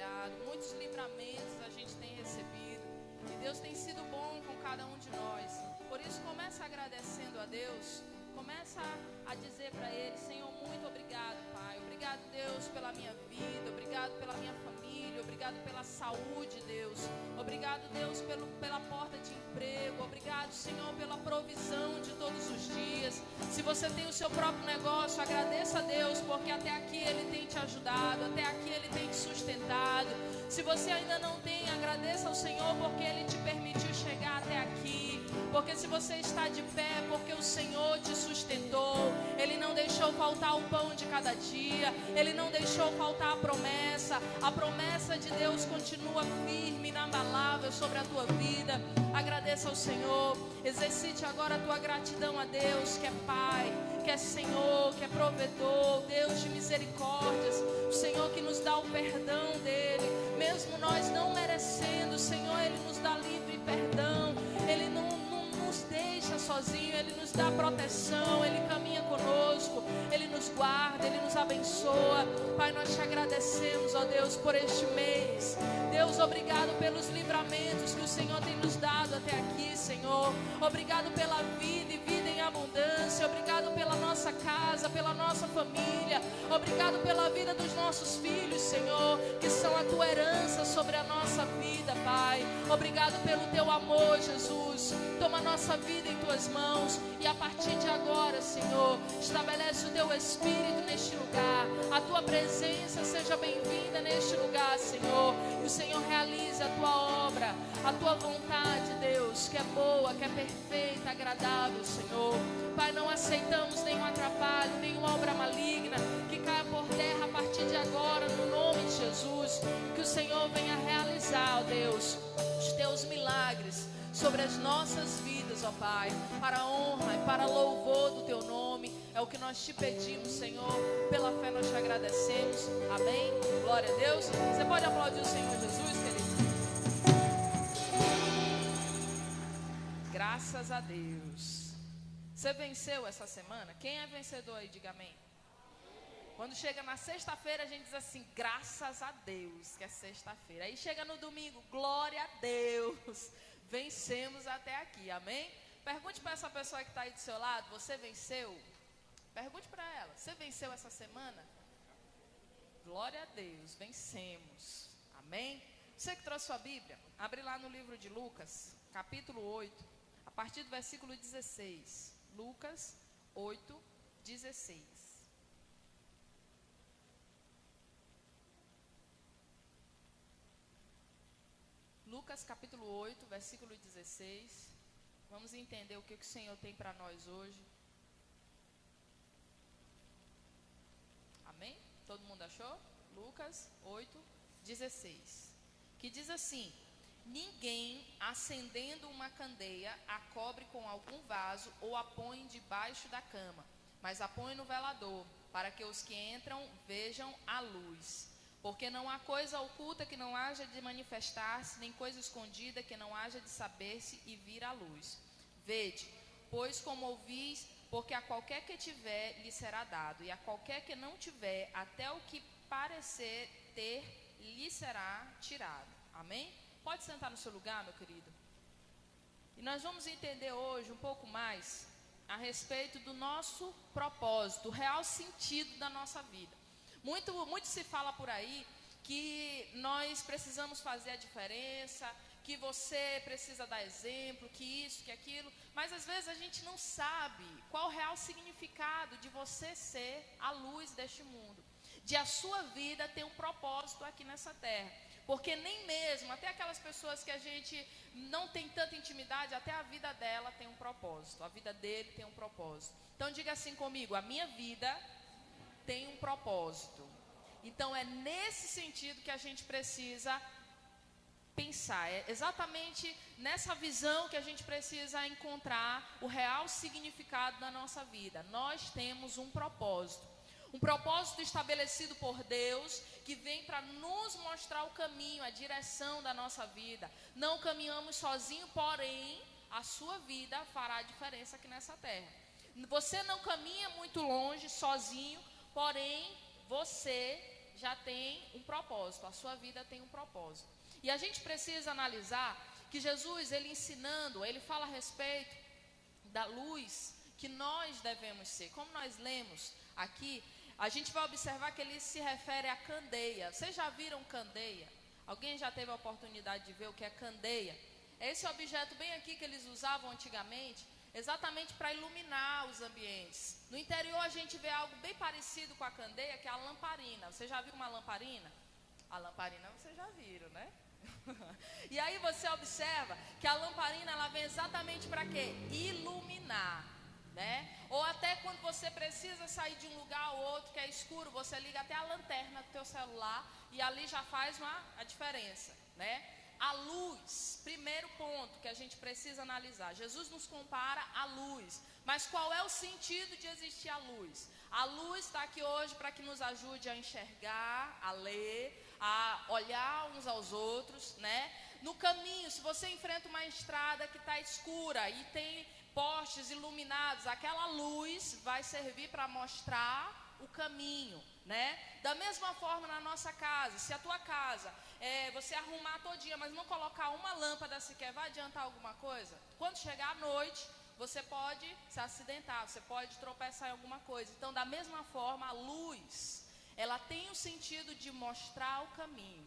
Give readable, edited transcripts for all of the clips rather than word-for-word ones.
trabalhado, muitos livramentos a gente tem recebido. E Deus tem sido bom com cada um de nós. Por isso, começa agradecendo a Deus. Começa a dizer para Ele: Senhor, muito obrigado, Pai. Obrigado, Deus, pela minha vida. Obrigado pela minha família. Obrigado pela saúde, Deus. Obrigado, Deus, pela porta de emprego. Obrigado, Senhor, pela provisão de todos os dias. Se você tem o seu próprio negócio, agradeça a Deus, porque até aqui Ele tem te ajudado. Até aqui Ele tem te sustentado. Se você ainda não tem, agradeça ao Senhor, porque Ele te permitiu chegar até aqui. Porque se você está de pé, porque o Senhor te sustentou. Ele não deixou faltar o pão de cada dia. Ele não deixou faltar a promessa. A promessa de Deus continua firme, inabalável sobre a tua vida. Agradeça ao Senhor. Exercite agora a tua gratidão a Deus, que é Pai, que é Senhor, que é provedor, Deus de misericórdias. O Senhor que nos dá o perdão dEle, mesmo nós não merecendo. O Senhor, Ele nos dá livre perdão. Ele não nos deixa sozinho, Ele nos dá proteção, Ele caminha conosco, Ele nos guarda, Ele nos abençoa. Pai, nós te agradecemos, ó Deus, por este mês. Deus, obrigado pelos livramentos que o Senhor tem nos dado até aqui, Senhor. Obrigado pela vida e vida em abundância. Obrigado pela nossa casa, pela nossa família. Obrigado pela vida dos nossos filhos, Senhor, que são a tua herança sobre a nossa vida, Pai. Obrigado pelo teu amor, Jesus. Toma a nossa vida em tuas mãos. E a partir de agora, Senhor, estabelece o teu Espírito neste lugar. A tua presença seja bem-vinda neste lugar, Senhor. E o Senhor realize a tua obra, a tua vontade, Deus, que é boa, que é perfeita, agradável, Senhor. Pai, não aceitamos nenhum atrapalho, nenhuma obra maligna que caia por terra a partir de agora, no nome de Jesus. Que o Senhor venha realizar, ó Deus, os teus milagres sobre as nossas vidas, ó Pai, para a honra e para louvor do teu nome. É o que nós te pedimos, Senhor. Pela fé nós te agradecemos. Amém. Glória a Deus. Você pode aplaudir o Senhor Jesus, querido? Graças a Deus. Você venceu essa semana? Quem é vencedor aí? Diga amém. Quando chega na sexta-feira, a gente diz assim: graças a Deus que é sexta-feira. Aí chega no domingo: glória a Deus, vencemos até aqui, amém? Pergunte para essa pessoa que está aí do seu lado: você venceu? Pergunte para ela: você venceu essa semana? Glória a Deus, vencemos, amém? Você que trouxe sua Bíblia, abre lá no livro de Lucas, capítulo 8, a partir do versículo 16. Lucas 8, 16. Lucas capítulo 8, versículo 16. Vamos entender o que o Senhor tem para nós hoje. Amém? Todo mundo achou? Lucas 8, 16. Que diz assim: ninguém, acendendo uma candeia, a cobre com algum vaso ou a põe debaixo da cama, mas a põe no velador, para que os que entram vejam a luz. Porque não há coisa oculta que não haja de manifestar-se, nem coisa escondida que não haja de saber-se e vir à luz. Vede, pois como ouvis, porque a qualquer que tiver lhe será dado, e a qualquer que não tiver, até o que parecer ter, lhe será tirado. Amém? Pode sentar no seu lugar, meu querido. E nós vamos entender hoje um pouco mais a respeito do nosso propósito, o real sentido da nossa vida. Muito se fala por aí que nós precisamos fazer a diferença, que você precisa dar exemplo, que isso, que aquilo, mas às vezes a gente não sabe qual o real significado de você ser a luz deste mundo, de a sua vida ter um propósito aqui nessa terra. Porque nem mesmo, até aquelas pessoas que a gente não tem tanta intimidade, até a vida dela tem um propósito, a vida dele tem um propósito. Então diga assim comigo: a minha vida tem um propósito. Então é nesse sentido que a gente precisa pensar. É exatamente nessa visão que a gente precisa encontrar o real significado da nossa vida. Nós temos um propósito. Um propósito estabelecido por Deus, que vem para nos mostrar o caminho, a direção da nossa vida. Não caminhamos sozinhos, porém a sua vida fará a diferença aqui nessa terra. Você não caminha muito longe sozinho, porém você já tem um propósito, a sua vida tem um propósito. E a gente precisa analisar que Jesus, ele ensinando, ele fala a respeito da luz que nós devemos ser. Como nós lemos aqui, a gente vai observar que ele se refere à candeia. Vocês já viram candeia? Alguém já teve a oportunidade de ver o que é candeia? É esse objeto bem aqui que eles usavam antigamente, exatamente para iluminar os ambientes. No interior a gente vê algo bem parecido com a candeia, que é a lamparina. Você já viu uma lamparina? A lamparina vocês já viram, né? E aí você observa que a lamparina, ela vem exatamente para quê? Iluminar, né? Ou até quando você precisa sair de um lugar ao outro que é escuro, você liga até a lanterna do teu celular e ali já faz a diferença, né? A luz, primeiro ponto que a gente precisa analisar. Jesus nos compara à luz. Mas qual é o sentido de existir a luz? A luz está aqui hoje para que nos ajude a enxergar, a ler, a olhar uns aos outros, né? No caminho, se você enfrenta uma estrada que está escura e tem postes iluminados, aquela luz vai servir para mostrar o caminho, né? Da mesma forma na nossa casa, se a tua casa você arrumar todinha, mas não colocar uma lâmpada sequer, vai adiantar alguma coisa? Quando chegar à noite, você pode se acidentar, você pode tropeçar em alguma coisa. Então, da mesma forma, a luz, ela tem o sentido de mostrar o caminho.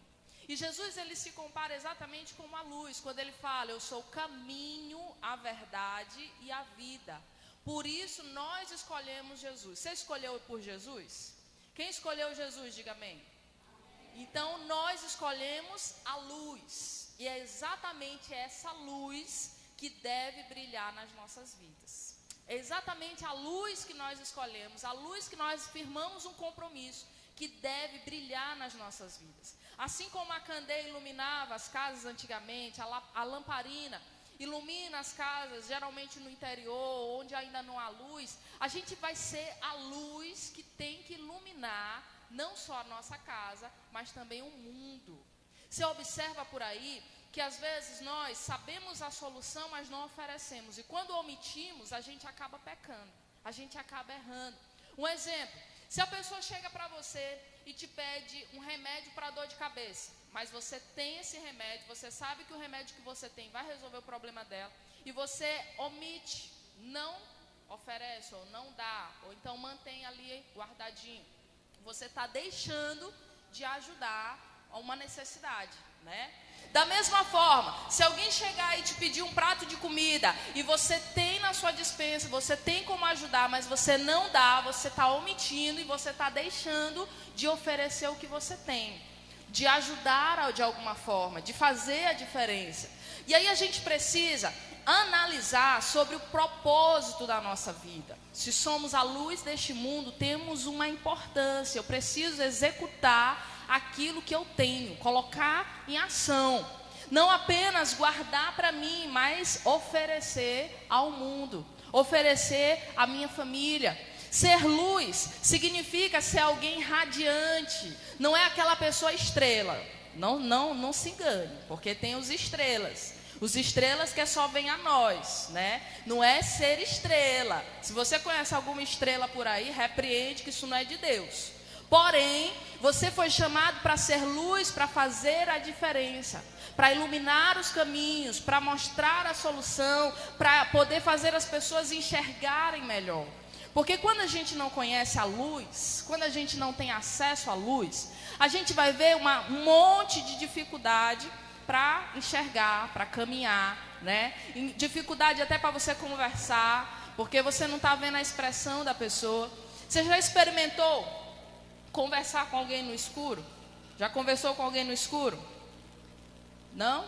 E Jesus, ele se compara exatamente com a luz, quando ele fala, eu sou o caminho, a verdade e a vida. Por isso, nós escolhemos Jesus. Você escolheu por Jesus? Quem escolheu Jesus, diga amém. Então, nós escolhemos a luz. E é exatamente essa luz que deve brilhar nas nossas vidas. É exatamente a luz que nós escolhemos, a luz que nós firmamos um compromisso, que deve brilhar nas nossas vidas. Assim como a candeia iluminava as casas antigamente, a lamparina ilumina as casas, geralmente no interior, onde ainda não há luz, a gente vai ser a luz que tem que iluminar não só a nossa casa, mas também o mundo. Você observa por aí que às vezes nós sabemos a solução, mas não oferecemos. E quando omitimos, a gente acaba pecando, a gente acaba errando. Um exemplo, se a pessoa chega para você e te pede um remédio para dor de cabeça, mas você tem esse remédio, você sabe que o remédio que você tem vai resolver o problema dela, e você omite, não oferece ou não dá, ou então mantém ali guardadinho, você está deixando de ajudar a uma necessidade, né? Da mesma forma, se alguém chegar e te pedir um prato de comida e você tem na sua despensa, você tem como ajudar, mas você não dá, você está omitindo e você está deixando de oferecer o que você tem, de ajudar de alguma forma, de fazer a diferença. E aí a gente precisa analisar sobre o propósito da nossa vida. Se somos a luz deste mundo, temos uma importância. Eu preciso executar aquilo que eu tenho, colocar em ação. Não apenas guardar para mim, mas oferecer ao mundo, oferecer à minha família. Ser luz significa ser alguém radiante. Não é aquela pessoa estrela. Não se engane, porque tem os estrelas. Os estrelas que só vêm a nós, né? Não é ser estrela. Se você conhece alguma estrela por aí, repreende que isso não é de Deus. Porém, você foi chamado para ser luz, para fazer a diferença, para iluminar os caminhos, para mostrar a solução, para poder fazer as pessoas enxergarem melhor. Porque quando a gente não conhece a luz, quando a gente não tem acesso à luz, a gente vai ver um monte de dificuldade para enxergar, para caminhar, né? Dificuldade até para você conversar, porque você não está vendo a expressão da pessoa. Você já experimentou conversar com alguém no escuro? Já conversou com alguém no escuro? Não?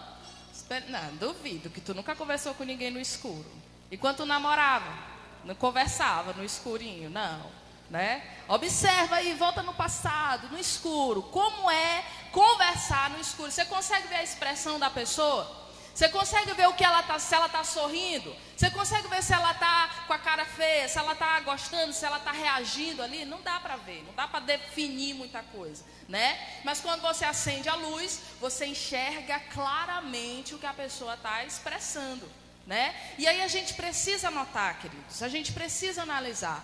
Não, duvido que tu nunca conversou com ninguém no escuro. E quando tu namorava, não conversava no escurinho, não, né? Observa aí, volta no passado, no escuro. Como é conversar no escuro? Você consegue ver a expressão da pessoa? Você consegue ver o que ela tá, se ela está sorrindo? Você consegue ver se ela está com a cara feia, se ela está gostando, se ela está reagindo ali? Não dá para ver, não dá para definir muita coisa, né? Mas quando você acende a luz, você enxerga claramente o que a pessoa está expressando, né? E aí a gente precisa notar, queridos, a gente precisa analisar.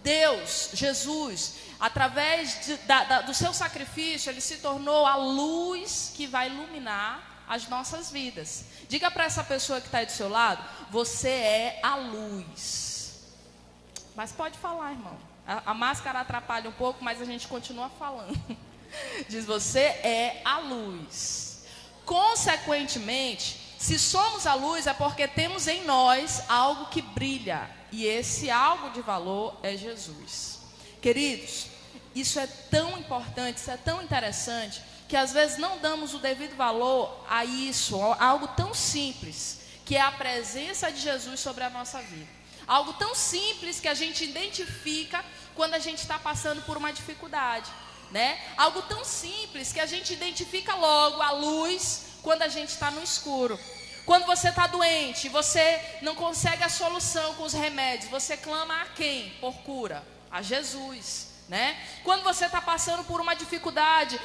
Deus, Jesus, através do seu sacrifício, Ele se tornou a luz que vai iluminar as nossas vidas. Diga para essa pessoa que está aí do seu lado: você é a luz. Mas pode falar, irmão. A máscara atrapalha um pouco, mas a gente continua falando. Diz: você é a luz. Consequentemente, se somos a luz, é porque temos em nós algo que brilha. E esse algo de valor é Jesus. Queridos, isso é tão importante, isso é tão interessante, que às vezes não damos o devido valor a isso, a algo tão simples, que é a presença de Jesus sobre a nossa vida. Algo tão simples que a gente identifica quando a gente está passando por uma dificuldade, né? Algo tão simples que a gente identifica logo a luz quando a gente está no escuro. Quando você está doente, você não consegue a solução com os remédios, você clama a quem? Por cura? A Jesus, né? Quando você está passando por uma dificuldade,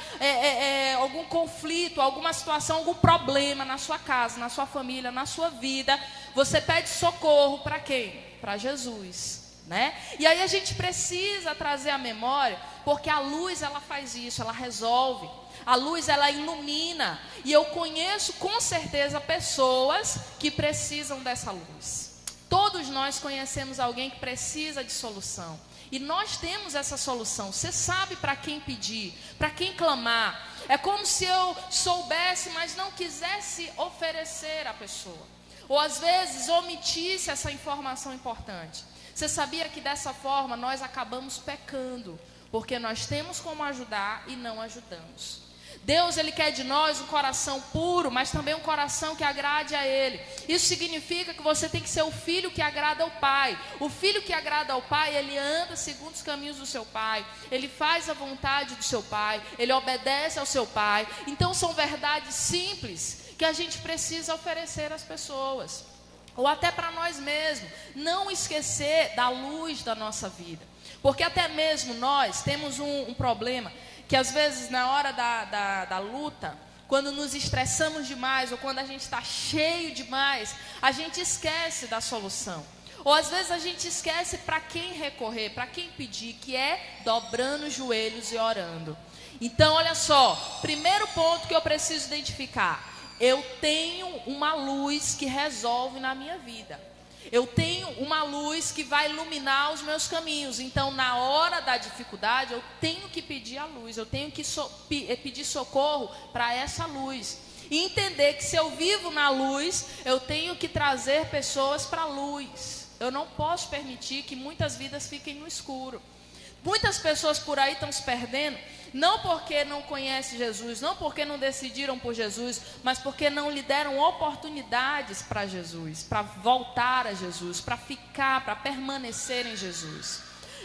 algum conflito, alguma situação, algum problema na sua casa, na sua família, na sua vida, você pede socorro para quem? Para Jesus, né? E aí a gente precisa trazer a memória, porque a luz ela faz isso, ela resolve. A luz ela ilumina. E eu conheço com certeza pessoas que precisam dessa luz. Todos nós conhecemos alguém que precisa de solução. E nós temos essa solução. Você sabe para quem pedir, para quem clamar. É como se eu soubesse, mas não quisesse oferecer à pessoa. Ou às vezes omitisse essa informação importante. Você sabia que dessa forma nós acabamos pecando, porque nós temos como ajudar e não ajudamos. Deus, Ele quer de nós um coração puro, mas também um coração que agrade a Ele. Isso significa que você tem que ser o filho que agrada ao Pai. O filho que agrada ao Pai, ele anda segundo os caminhos do seu Pai. Ele faz a vontade do seu Pai. Ele obedece ao seu Pai. Então são verdades simples que a gente precisa oferecer às pessoas. Ou até para nós mesmos. Não esquecer da luz da nossa vida. Porque até mesmo nós temos um problema, que às vezes na hora da luta, quando nos estressamos demais, ou quando a gente está cheio demais, a gente esquece da solução. Ou às vezes a gente esquece para quem recorrer, para quem pedir, que é dobrando os joelhos e orando. Então olha só, primeiro ponto que eu preciso identificar: eu tenho uma luz que resolve na minha vida. Eu tenho uma luz que vai iluminar os meus caminhos. Então, na hora da dificuldade, eu tenho que pedir a luz. Eu tenho que pedir socorro para essa luz. E entender que se eu vivo na luz, eu tenho que trazer pessoas para a luz. Eu não posso permitir que muitas vidas fiquem no escuro. Muitas pessoas por aí estão se perdendo, não porque não conhecem Jesus, não porque não decidiram por Jesus, mas porque não lhe deram oportunidades para Jesus, para voltar a Jesus, para ficar, para permanecer em Jesus.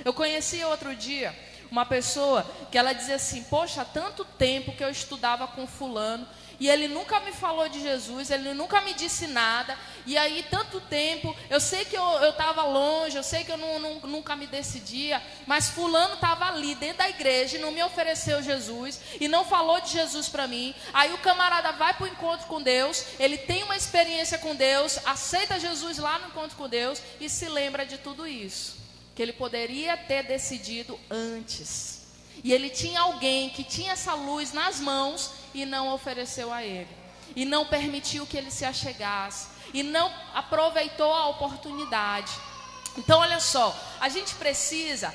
Eu conheci outro dia uma pessoa que ela dizia assim: poxa, há tanto tempo que eu estudava com fulano, e ele nunca me falou de Jesus, ele nunca me disse nada. E aí tanto tempo, eu sei que eu estava longe, eu sei que eu nunca me decidia, mas fulano estava ali dentro da igreja e não me ofereceu Jesus, e não falou de Jesus para mim. Aí o camarada vai para o encontro com Deus, ele tem uma experiência com Deus, aceita Jesus lá no encontro com Deus, e se lembra de tudo isso, que ele poderia ter decidido antes. E ele tinha alguém que tinha essa luz nas mãos e não ofereceu a ele. E não permitiu que ele se achegasse. E não aproveitou a oportunidade. Então olha só, a gente precisa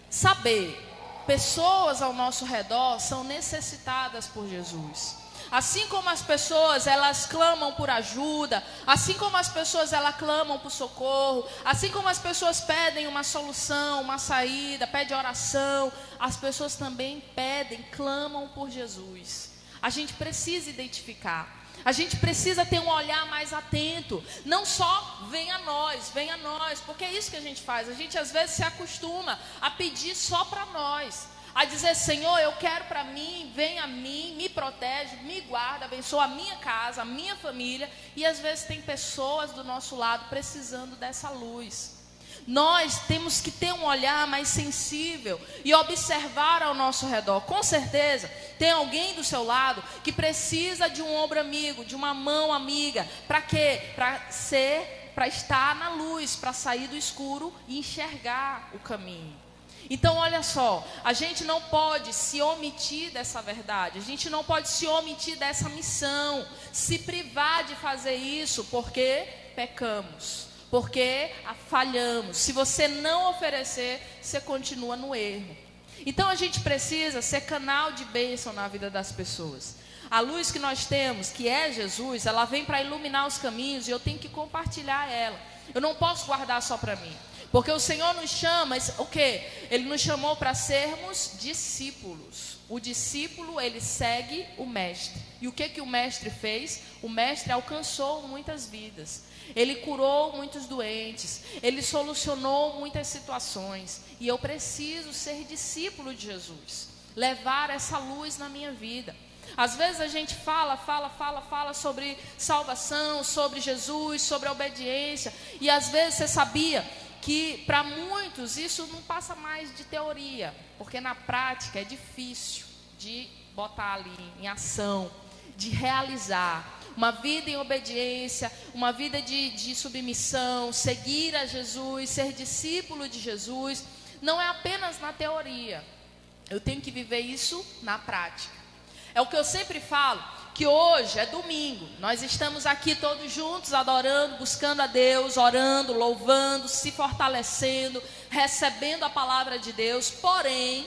saber, pessoas ao nosso redor são necessitadas por Jesus. Assim como as pessoas, elas clamam por ajuda, assim como as pessoas, elas clamam por socorro, assim como as pessoas pedem uma solução, uma saída, pedem oração, as pessoas também pedem, clamam por Jesus. A gente precisa identificar, a gente precisa ter um olhar mais atento, não só venha a nós, porque é isso que a gente faz. A gente às vezes se acostuma a pedir só para nós, a dizer: Senhor, eu quero para mim, vem a mim, me protege, me guarda, abençoa a minha casa, a minha família. E às vezes tem pessoas do nosso lado precisando dessa luz. Nós temos que ter um olhar mais sensível e observar ao nosso redor. Com certeza tem alguém do seu lado que precisa de um ombro amigo, de uma mão amiga. Para quê? Para ser para estar na luz, para sair do escuro e enxergar o caminho. Então, olha só, a gente não pode se omitir dessa verdade, a gente não pode se omitir dessa missão, se privar de fazer isso, porque pecamos, porque falhamos. Se você não oferecer, você continua no erro. Então, a gente precisa ser canal de bênção na vida das pessoas. A luz que nós temos, que é Jesus, ela vem para iluminar os caminhos e eu tenho que compartilhar ela. Eu não posso guardar só para mim. Porque o Senhor nos chama, o quê? Ele nos chamou para sermos discípulos. O discípulo, ele segue o mestre. E o que o mestre fez? O mestre alcançou muitas vidas. Ele curou muitos doentes. Ele solucionou muitas situações. E eu preciso ser discípulo de Jesus. Levar essa luz na minha vida. Às vezes a gente fala sobre salvação, sobre Jesus, sobre a obediência. E às vezes você sabia que para muitos isso não passa mais de teoria, porque na prática é difícil de botar ali em ação, de realizar uma vida em obediência, uma vida de submissão, seguir a Jesus, ser discípulo de Jesus, não é apenas na teoria, eu tenho que viver isso na prática. É o que eu sempre falo, que hoje é domingo, nós estamos aqui todos juntos adorando, buscando a Deus, orando, louvando, se fortalecendo, recebendo a palavra de Deus, porém,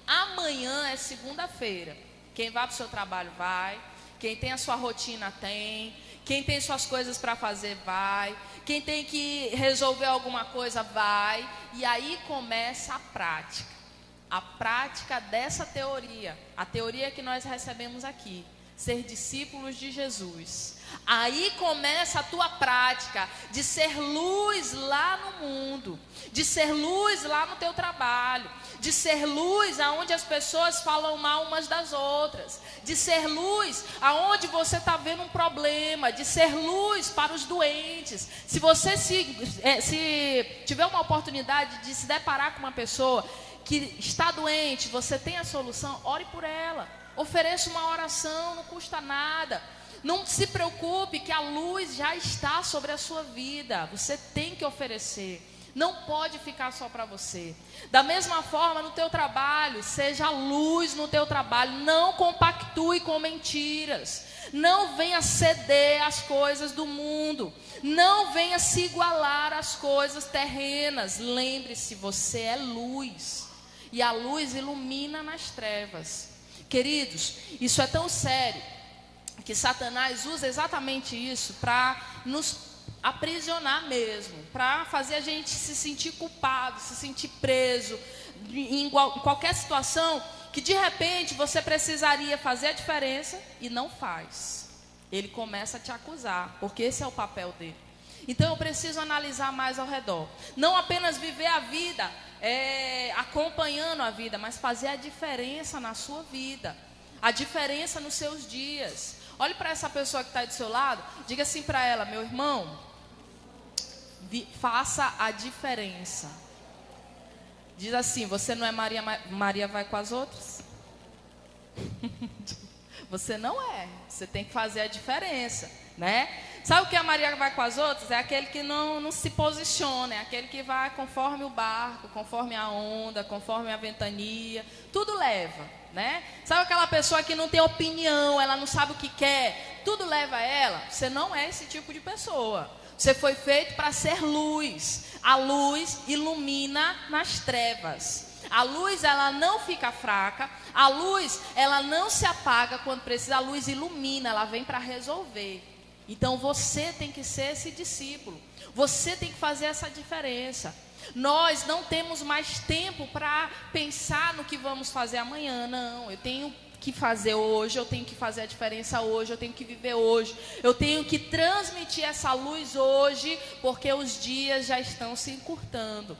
amanhã é segunda-feira, quem vai para o seu trabalho vai, quem tem a sua rotina tem, quem tem suas coisas para fazer vai, quem tem que resolver alguma coisa vai, e aí começa a prática dessa teoria, a teoria que nós recebemos aqui. Ser discípulos de Jesus. Aí começa a tua prática de ser luz lá no mundo, de ser luz lá no teu trabalho, de ser luz aonde as pessoas falam mal umas das outras, de ser luz aonde você está vendo um problema, de ser luz para os doentes. Se você se tiver uma oportunidade de se deparar com uma pessoa que está doente, você tem a solução, ore por ela. Ofereça uma oração, não custa nada. Não se preocupe que a luz já está sobre a sua vida. Você tem que oferecer. Não pode ficar só para você. Da mesma forma no teu trabalho, seja luz no teu trabalho. Não compactue com mentiras. Não venha ceder às coisas do mundo. Não venha se igualar às coisas terrenas. Lembre-se, você é luz. E a luz ilumina nas trevas. Queridos, isso é tão sério que Satanás usa exatamente isso para nos aprisionar mesmo, para fazer a gente se sentir culpado, se sentir preso em qualquer situação que de repente você precisaria fazer a diferença e não faz. Ele começa a te acusar, porque esse é o papel dele. Então eu preciso analisar mais ao redor, não apenas viver a vida acompanhando a vida, mas fazer a diferença na sua vida, a diferença nos seus dias. Olhe para essa pessoa que está do seu lado, diga assim para ela: meu irmão, faça a diferença. Diz assim: você não é Maria, Maria vai com as outras? Você não é, você tem que fazer a diferença, né? Sabe o que a Maria vai com as outras? É aquele que não se posiciona, é aquele que vai conforme o barco, conforme a onda, conforme a ventania, tudo leva, né? Sabe aquela pessoa que não tem opinião, ela não sabe o que quer, tudo leva a ela? Você não é esse tipo de pessoa. Você foi feito para ser luz. A luz ilumina nas trevas. A luz, ela não fica fraca. A luz, ela não se apaga quando precisa. A luz ilumina, ela vem para resolver. Então você tem que ser esse discípulo. Você tem que fazer essa diferença. Nós não temos mais tempo para pensar no que vamos fazer amanhã. Não, eu tenho que fazer hoje, eu tenho que fazer a diferença hoje, eu tenho que viver hoje, eu tenho que transmitir essa luz hoje, porque os dias já estão se encurtando.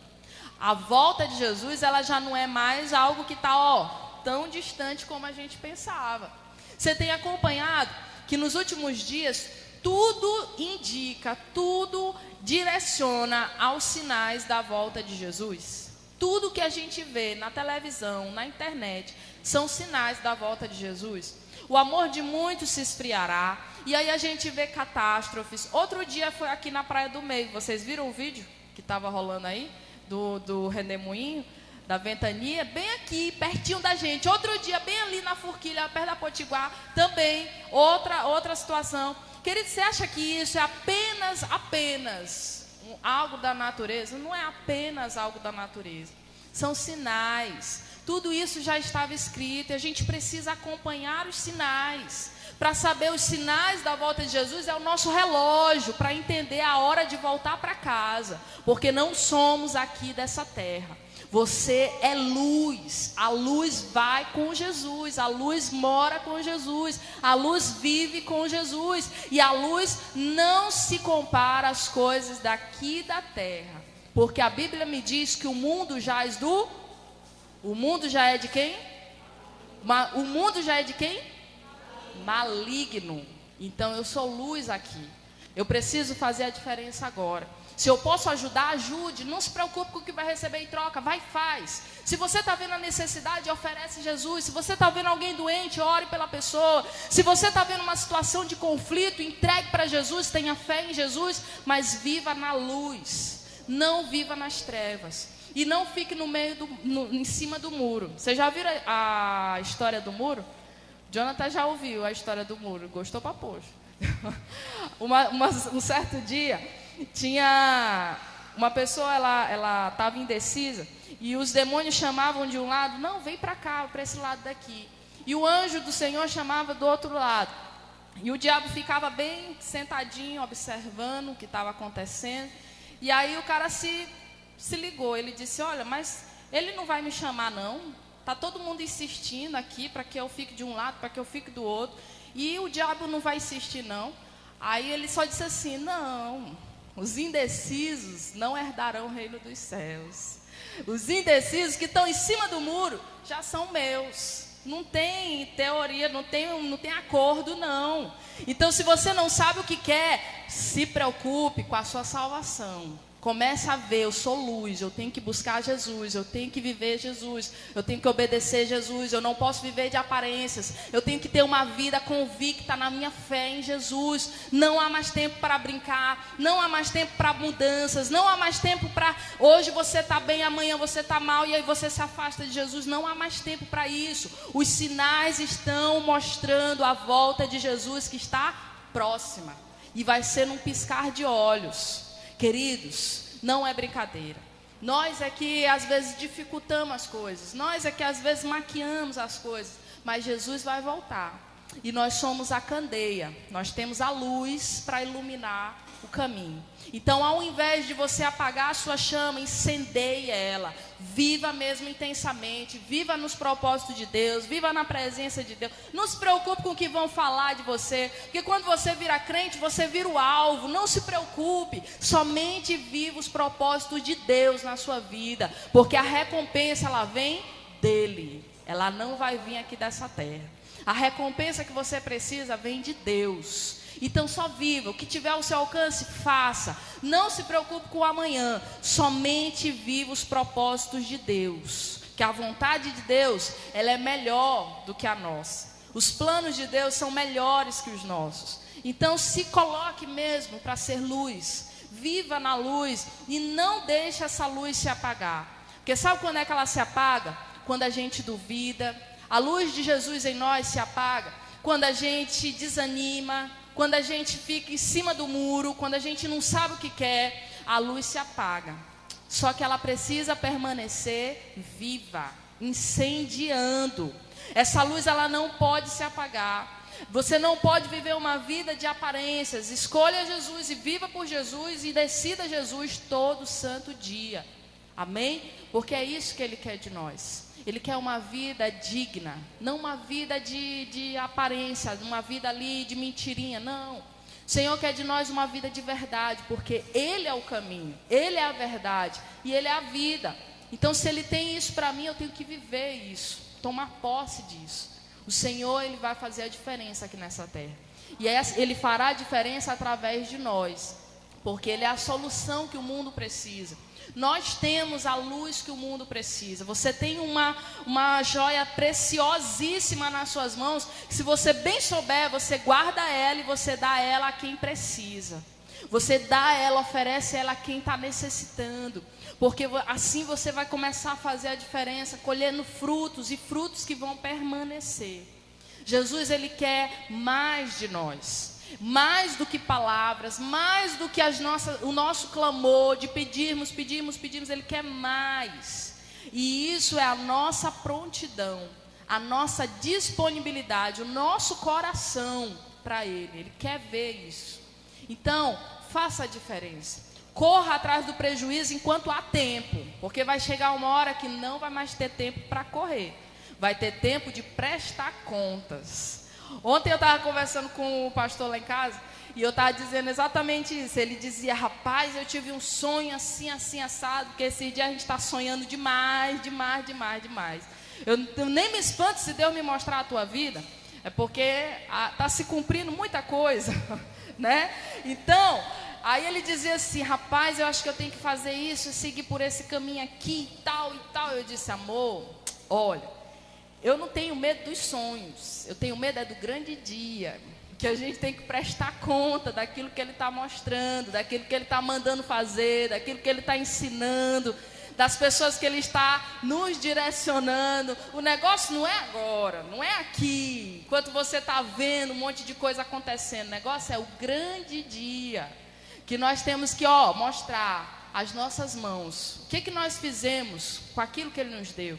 A volta de Jesus, ela já não é mais algo que está tão distante como a gente pensava. Você tem acompanhado que nos últimos dias tudo indica, tudo direciona aos sinais da volta de Jesus. Tudo que a gente vê na televisão, na internet, são sinais da volta de Jesus. o amor de muitos se esfriará, e aí a gente vê catástrofes. Outro dia foi aqui na Praia do Meio, vocês viram o vídeo que estava rolando aí, do Redemoinho, da Ventania, bem aqui, pertinho da gente. Outro dia, bem ali na Forquilha, perto da Potiguar, também, outra situação. Querido, você acha que isso é apenas algo da natureza? Não é apenas algo da natureza. São sinais. Tudo isso já estava escrito e a gente precisa acompanhar os sinais. Para saber os sinais da volta de Jesus é o nosso relógio, para entender a hora de voltar para casa. Porque não somos aqui dessa terra. Você é luz, a luz vai com Jesus, a luz mora com Jesus, a luz vive com Jesus. E a luz não se compara às coisas daqui da terra. Porque a Bíblia me diz que o mundo já é de quem? O mundo já é de quem? Maligno. Então eu sou luz aqui. Eu preciso fazer a diferença agora. Se eu posso ajudar, ajude. Não se preocupe com o que vai receber em troca. Vai e faz. Se você está vendo a necessidade, oferece Jesus. Se você está vendo alguém doente, ore pela pessoa. Se você está vendo uma situação de conflito, entregue para Jesus. Tenha fé em Jesus, mas viva na luz. Não viva nas trevas. E não fique em cima do muro. Você já viu a história do muro? Jonathan já ouviu a história do muro. Gostou pra poxa. Um certo dia, tinha uma pessoa, ela estava indecisa. E os demônios chamavam de um lado. Não, vem para cá, para esse lado daqui. E o anjo do Senhor chamava do outro lado. E o diabo ficava bem sentadinho, observando o que estava acontecendo. E aí o cara se ligou. Ele disse, olha, mas ele não vai me chamar não. Está todo mundo insistindo aqui para que eu fique de um lado, para que eu fique do outro. E o diabo não vai insistir não. Aí ele só disse assim, não, os indecisos não herdarão o reino dos céus. Os indecisos que estão em cima do muro já são meus. Não tem teoria, não tem acordo não. Então se você não sabe o que quer, se preocupe com a sua salvação. Comece a ver, eu sou luz, eu tenho que buscar Jesus, eu tenho que viver Jesus, eu tenho que obedecer Jesus, eu não posso viver de aparências, eu tenho que ter uma vida convicta na minha fé em Jesus. Não há mais tempo para brincar, não há mais tempo para mudanças, não há mais tempo para hoje você está bem, amanhã você está mal e aí você se afasta de Jesus. Não há mais tempo para isso. Os sinais estão mostrando a volta de Jesus que está próxima e vai ser num piscar de olhos. Queridos, não é brincadeira. Nós é que às vezes dificultamos as coisas. Nós é que às vezes maquiamos as coisas. Mas Jesus vai voltar. E nós somos a candeia. Nós temos a luz para iluminar o caminho. Então, ao invés de você apagar a sua chama, incendeie ela. Viva mesmo intensamente. Viva nos propósitos de Deus. Viva na presença de Deus. Não se preocupe com o que vão falar de você. Porque quando você vira crente, você vira o alvo. Não se preocupe. Somente viva os propósitos de Deus na sua vida. Porque a recompensa, ela vem dele. Ela não vai vir aqui dessa terra. A recompensa que você precisa vem de Deus. Então só viva, o que tiver ao seu alcance, faça. Não se preocupe com o amanhã. Somente viva os propósitos de Deus. Que a vontade de Deus, ela é melhor do que a nossa. Os planos de Deus são melhores que os nossos. Então se coloque mesmo para ser luz. Viva na luz e não deixe essa luz se apagar. Porque sabe quando é que ela se apaga? Quando a gente duvida. A luz de Jesus em nós se apaga quando a gente desanima, quando a gente fica em cima do muro, quando a gente não sabe o que quer, a luz se apaga. Só que ela precisa permanecer viva, incendiando. Essa luz, ela não pode se apagar. Você não pode viver uma vida de aparências. Escolha Jesus e viva por Jesus e decida Jesus todo santo dia. Amém? Porque é isso que Ele quer de nós. Ele quer uma vida digna, não uma vida de aparência, uma vida ali de mentirinha, não. O Senhor quer de nós uma vida de verdade, porque Ele é o caminho, Ele é a verdade e Ele é a vida. Então se Ele tem isso para mim, eu tenho que viver isso, tomar posse disso. O Senhor, Ele vai fazer a diferença aqui nessa terra. E Ele fará a diferença através de nós. porque Ele é a solução que o mundo precisa. Nós temos a luz que o mundo precisa. Você tem uma joia preciosíssima nas suas mãos, que se você bem souber, você guarda ela e você dá ela a quem precisa. Você dá ela, oferece ela a quem está necessitando. Porque assim você vai começar a fazer a diferença, colhendo frutos e frutos que vão permanecer. Jesus, Ele quer mais de nós. Mais do que palavras, mais do que o nosso clamor de pedirmos, Ele quer mais. E isso é a nossa prontidão, a nossa disponibilidade, o nosso coração para Ele. Ele quer ver isso. Então, faça a diferença. Corra atrás do prejuízo enquanto há tempo, porque vai chegar uma hora que não vai mais ter tempo para correr. Vai ter tempo de prestar contas. Ontem eu estava conversando com o pastor lá em casa e eu estava dizendo exatamente isso. Ele dizia: rapaz, eu tive um sonho assim, assado, porque esse dia a gente está sonhando demais. Eu nem me espanto se Deus me mostrar a tua vida, é porque está se cumprindo muita coisa, né? Então, aí ele dizia assim: rapaz, eu acho que eu tenho que fazer isso, seguir por esse caminho aqui e tal. Eu disse: amor, olha, eu não tenho medo dos sonhos, eu tenho medo do grande dia, que a gente tem que prestar conta daquilo que Ele está mostrando, daquilo que Ele está mandando fazer, daquilo que Ele está ensinando, das pessoas que Ele está nos direcionando. O negócio não é agora, não é aqui, enquanto você está vendo um monte de coisa acontecendo. O negócio é o grande dia, que nós temos que mostrar as nossas mãos, o que nós fizemos com aquilo que Ele nos deu.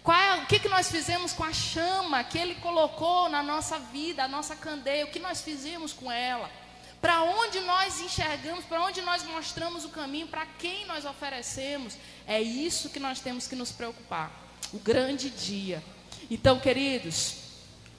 O que nós fizemos com a chama que Ele colocou na nossa vida, a nossa candeia, o que nós fizemos com ela? Para onde nós enxergamos, para onde nós mostramos o caminho, para quem nós oferecemos? É isso que nós temos que nos preocupar, o grande dia. Então, queridos,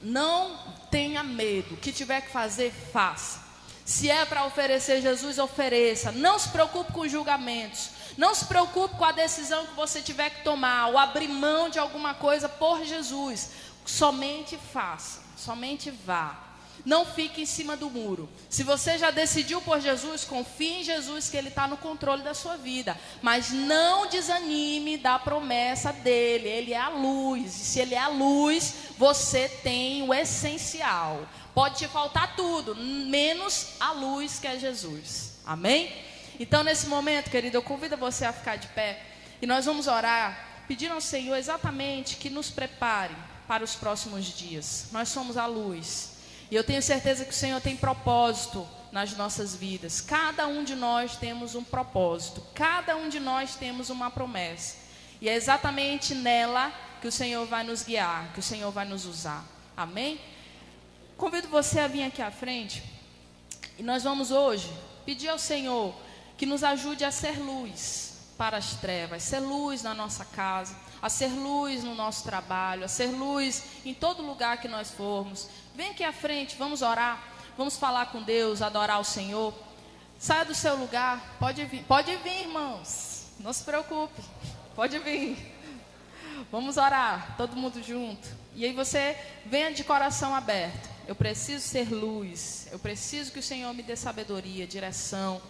não tenha medo, o que tiver que fazer, faça. Se é para oferecer Jesus, ofereça. Não se preocupe com julgamentos. Não se preocupe com a decisão que você tiver que tomar, ou abrir mão de alguma coisa por Jesus. Somente faça, somente vá. Não fique em cima do muro. Se você já decidiu por Jesus, confie em Jesus, que Ele está no controle da sua vida. Mas não desanime da promessa dEle. Ele é a luz. E se Ele é a luz, você tem o essencial. Pode te faltar tudo, menos a luz que é Jesus. Amém? Então, nesse momento, querido, eu convido você a ficar de pé. E nós vamos orar, pedindo ao Senhor exatamente que nos prepare para os próximos dias. Nós somos a luz. E eu tenho certeza que o Senhor tem propósito nas nossas vidas. Cada um de nós temos um propósito. Cada um de nós temos uma promessa. E é exatamente nela que o Senhor vai nos guiar, que o Senhor vai nos usar. Amém? Convido você a vir aqui à frente. E nós vamos hoje pedir ao Senhor que nos ajude a ser luz para as trevas, ser luz na nossa casa, a ser luz no nosso trabalho, a ser luz em todo lugar que nós formos. Vem aqui à frente, vamos orar, vamos falar com Deus, adorar o Senhor. Saia do seu lugar, pode vir, irmãos, não se preocupe, pode vir. Vamos orar, todo mundo junto. E aí você venha de coração aberto. Eu preciso ser luz, eu preciso que o Senhor me dê sabedoria, direção,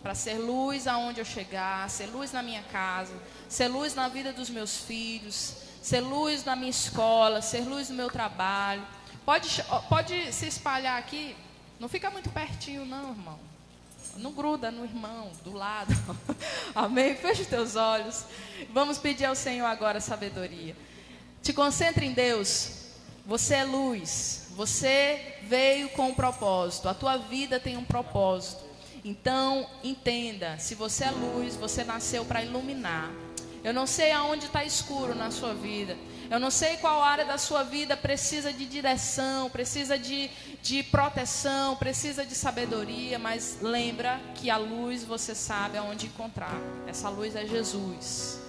para ser luz aonde eu chegar, ser luz na minha casa, ser luz na vida dos meus filhos, ser luz na minha escola, ser luz no meu trabalho. Pode se espalhar aqui, não fica muito pertinho não, irmão. Não gruda no irmão, do lado. Amém? Feche os teus olhos. Vamos pedir ao Senhor agora sabedoria. Te concentre em Deus. Você é luz. Você veio com um propósito. A tua vida tem um propósito. Então, entenda, se você é luz, você nasceu para iluminar. Eu não sei aonde está escuro na sua vida. Eu não sei qual área da sua vida precisa de direção, precisa de proteção, precisa de sabedoria. Mas lembra que a luz você sabe aonde encontrar. Essa luz é Jesus.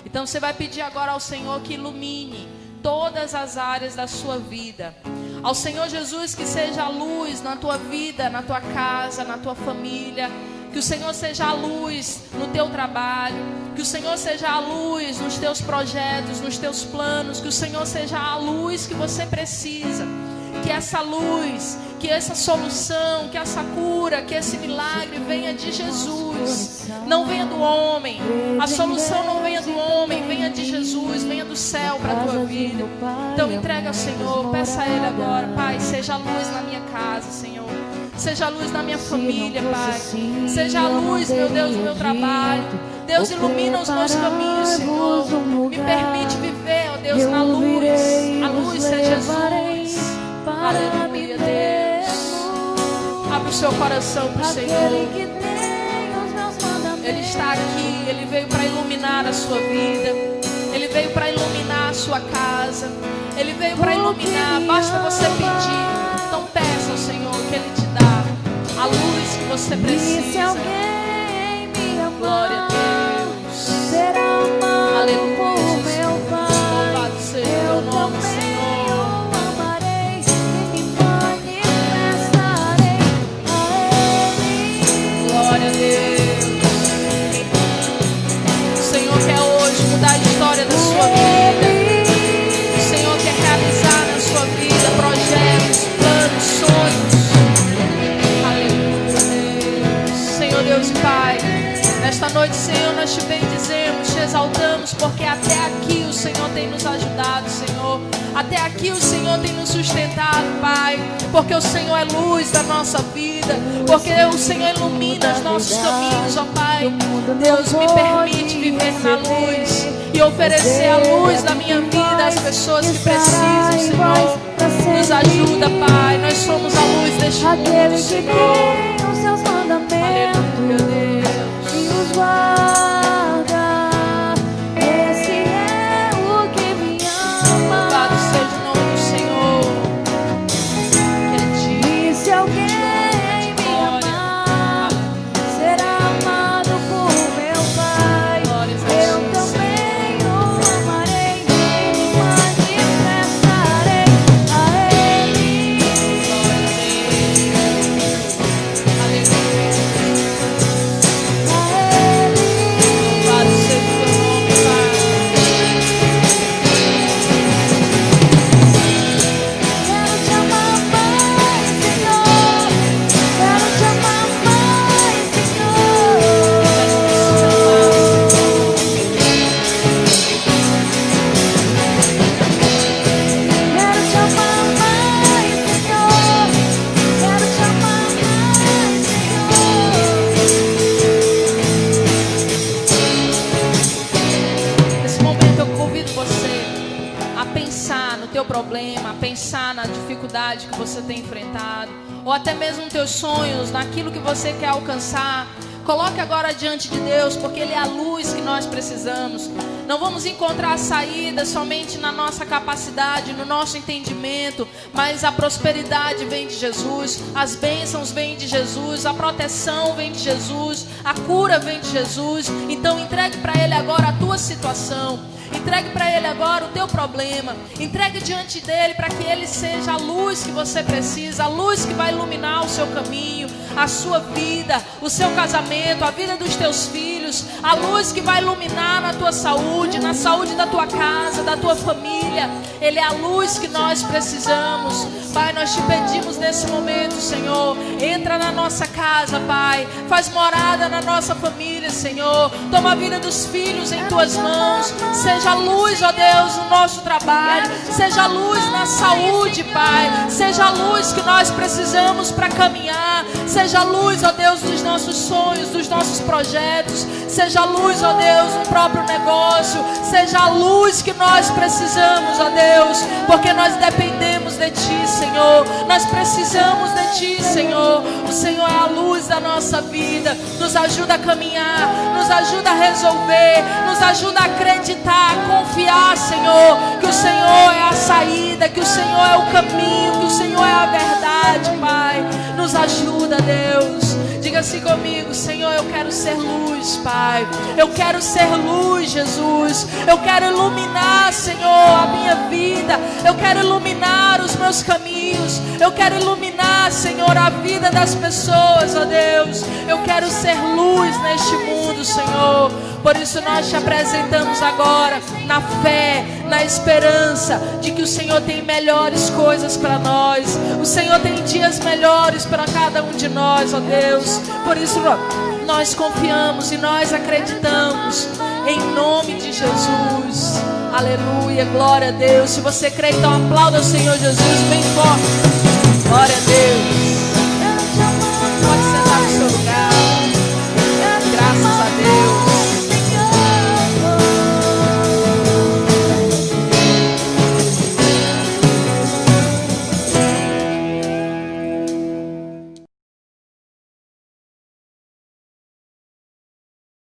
Então você vai pedir agora ao Senhor que ilumine todas as áreas da sua vida. Ao Senhor Jesus que seja a luz na tua vida, na tua casa, na tua família. Que o Senhor seja a luz no teu trabalho. Que o Senhor seja a luz nos teus projetos, nos teus planos. Que o Senhor seja a luz que você precisa. Que essa luz que essa solução, que essa cura, que esse milagre venha de Jesus, não venha do homem. A solução não venha do homem, venha de Jesus, venha do céu para a tua vida. Então entrega ao Senhor, peça a Ele agora: Pai, seja a luz na minha casa, Senhor. Seja a luz na minha família, Pai. Seja a luz, meu Deus, no meu trabalho. Deus, ilumina os meus caminhos, Senhor. Me permite viver, ó Deus, na luz. A luz seja Jesus. Aleluia, Deus. Abre o seu coração para o Senhor. Ele está aqui, Ele veio para iluminar a sua vida. Ele veio para iluminar a sua casa. Ele veio para iluminar, basta você pedir. Então peça ao Senhor que Ele te dá a luz que você precisa. Glória a Deus. Aleluia, Jesus. Louvado seja o teu nome, Senhor. Glória a Deus. O Senhor quer hoje mudar a história da sua vida. O Senhor quer realizar na sua vida projetos, planos, sonhos. Aleluia, Deus. Senhor Deus e Pai, nesta noite, Senhor, nós te bendizemos, te exaltamos, porque até aqui o Senhor tem nos ajudado, Senhor. Até aqui o Senhor tem nos sustentado, Pai, porque o Senhor é luz da nossa vida, porque o Senhor ilumina os nossos caminhos, ó Pai. Deus, me permite viver na luz e oferecer a luz da minha vida às pessoas que precisam, Senhor. Nos ajuda, Pai, nós somos a luz deste mundo, Senhor. Aleluia, Deus. Guarda, esse é o que me ama. Louvado seja o nome do Senhor. E se alguém me amar, será amado por meu Pai. Eu também o amarei e me manifestarei a Ele. Aleluia. Problema, pensar na dificuldade que você tem enfrentado, ou até mesmo nos teus sonhos, naquilo que você quer alcançar. Coloque agora diante de Deus, porque Ele é a luz que nós precisamos. Não vamos encontrar saída somente na nossa capacidade, no nosso entendimento, mas a prosperidade vem de Jesus, as bênçãos vêm de Jesus, a proteção vem de Jesus, a cura vem de Jesus. Então entregue para Ele agora a tua situação. Entregue para Ele agora o teu problema. Entregue diante dEle para que Ele seja a luz que você precisa, a luz que vai iluminar o seu caminho, a sua vida, o seu casamento, a vida dos teus filhos, a luz que vai iluminar na tua saúde, na saúde da tua casa, da tua família. Ele é a luz que nós precisamos. Pai, nós te pedimos nesse momento, Senhor, entra na nossa casa, Pai, faz morada na nossa família, Senhor. Toma a vida dos filhos em tuas mãos. Seja luz, ó Deus, no nosso trabalho. Seja luz na saúde, Pai. Seja luz que nós precisamos para caminhar. Seja luz, ó Deus, dos nossos sonhos, dos nossos projetos. Seja luz, ó Deus, no próprio negócio. Seja a luz que nós precisamos, ó Deus, porque nós dependemos de Ti, Senhor. Nós precisamos de Ti, Senhor. O Senhor é a luz da nossa vida. Nos ajuda a caminhar, nos ajuda a resolver, nos ajuda a acreditar, a confiar, Senhor, que o Senhor é a saída, que o Senhor é o caminho, que o Senhor é a verdade, Pai. Nos ajuda, Deus. Diga assim comigo: Senhor, eu quero ser luz, Pai. Eu quero ser luz, Jesus. Eu quero iluminar, Senhor, a minha vida. Eu quero iluminar os os meus caminhos. Eu quero iluminar, Senhor, a vida das pessoas, ó Deus. Eu quero ser luz neste mundo, Senhor. Por isso nós te apresentamos agora, na fé, na esperança de que o Senhor tem melhores coisas para nós. O Senhor tem dias melhores para cada um de nós, ó Deus. Por isso nós confiamos e nós acreditamos, em nome de Jesus. Aleluia, glória a Deus. Se você crê, então aplauda o Senhor Jesus bem forte. Glória a Deus.